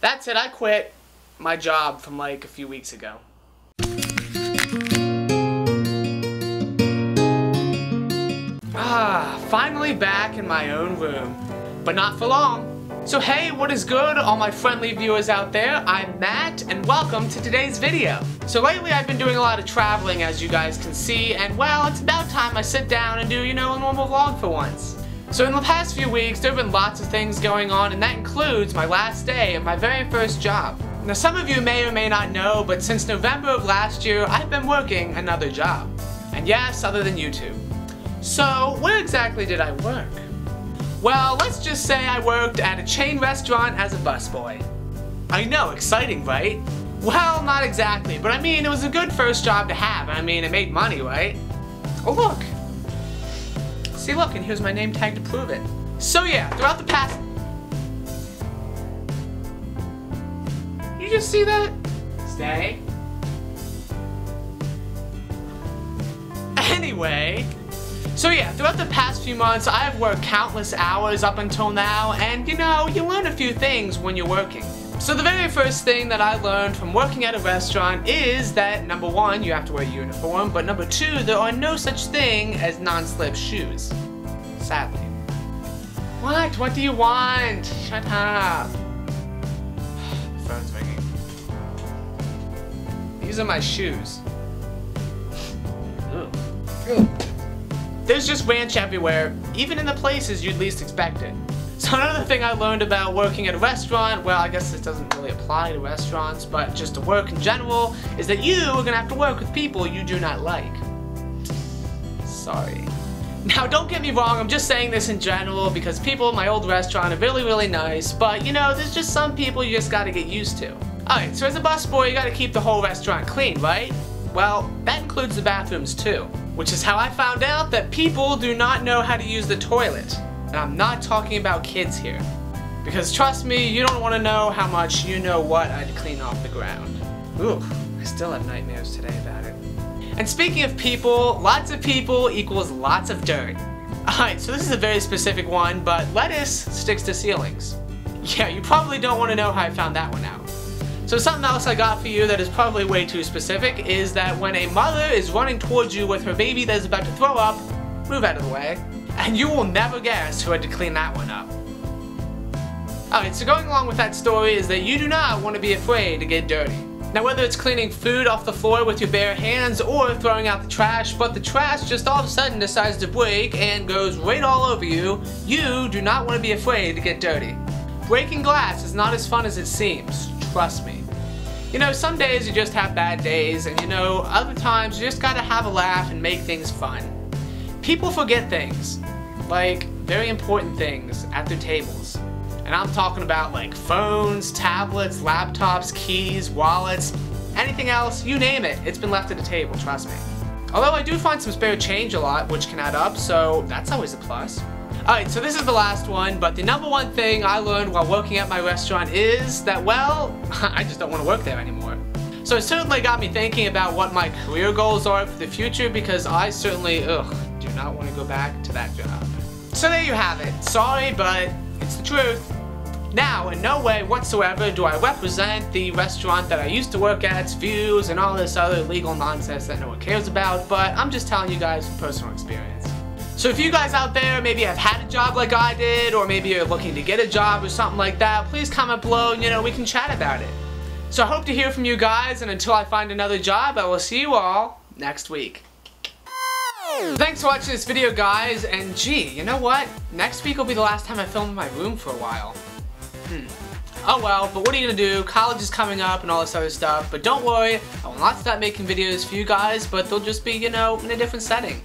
That's it, I quit my job from like a few weeks ago. Finally back in my own room, but not for long. So hey, what is good, all my friendly viewers out there? I'm Matt, and welcome to today's video. So lately I've been doing a lot of traveling, as you guys can see, and well, it's about time I sit down and do, a normal vlog for once. So in the past few weeks, there have been lots of things going on, and that includes my last day of my very first job. Now some of you may or may not know, but since November of last year, I've been working another job. And yes, other than YouTube. So, where exactly did I work? Well, let's just say I worked at a chain restaurant as a busboy. I know, exciting, right? Well, not exactly, but I mean, it was a good first job to have. I mean, it made money, right? Oh, look. See, look, and here's my name tag to prove it. So yeah, throughout the past... You just see that? Stay. Anyway... So yeah, throughout the past few months, I have worked countless hours up until now, and you learn a few things when you're working. So the very first thing that I learned from working at a restaurant is that, number one, you have to wear a uniform, but number two, there are no such thing as non-slip shoes. Sadly. What do you want? Shut up. The phone's ringing. These are my shoes. Ugh. Ugh. There's just ranch everywhere, even in the places you'd least expect it. So another thing I learned about working at a restaurant, well, I guess this doesn't really apply to restaurants, but just to work in general, is that you are gonna have to work with people you do not like. Sorry. Now don't get me wrong, I'm just saying this in general because people at my old restaurant are really nice, but there's just some people you just gotta get used to. Alright, so as a busboy, you gotta keep the whole restaurant clean, right? Well, that includes the bathrooms too. Which is how I found out that people do not know how to use the toilet. And I'm not talking about kids here. Because trust me, you don't want to know how much you know what I'd clean off the ground. Ooh, I still have nightmares today about it. And speaking of people, lots of people equals lots of dirt. Alright, so this is a very specific one, but lettuce sticks to ceilings. Yeah, you probably don't want to know how I found that one out. So something else I got for you that is probably way too specific is that when a mother is running towards you with her baby that is about to throw up, move out of the way, and you will never guess who had to clean that one up. Alright, so going along with that story is that you do not want to be afraid to get dirty. Now whether it's cleaning food off the floor with your bare hands or throwing out the trash, but the trash just all of a sudden decides to break and goes right all over you, you do not want to be afraid to get dirty. Breaking glass is not as fun as it seems, trust me. Some days you just have bad days, and other times you just gotta have a laugh and make things fun. People forget things, like very important things, at their tables. And I'm talking about like phones, tablets, laptops, keys, wallets, anything else, you name it, it's been left at the table, trust me. Although I do find some spare change a lot, which can add up, so that's always a plus. Alright, so this is the last one, but the number one thing I learned while working at my restaurant is that, well, I just don't want to work there anymore. So it certainly got me thinking about what my career goals are for the future because I certainly, do not want to go back to that job. So there you have it. Sorry, but it's the truth. Now, in no way whatsoever do I represent the restaurant that I used to work at's views and all this other legal nonsense that no one cares about, but I'm just telling you guys from personal experience. So if you guys out there maybe have had a job like I did, or maybe you're looking to get a job or something like that, please comment below and we can chat about it. So I hope to hear from you guys, and until I find another job, I will see you all next week. Thanks for watching this video, guys, and gee, you know what? Next week will be the last time I film in my room for a while. Oh well, but what are you gonna do? College is coming up and all this other stuff, but don't worry, I will not stop making videos for you guys, but they'll just be, in a different setting.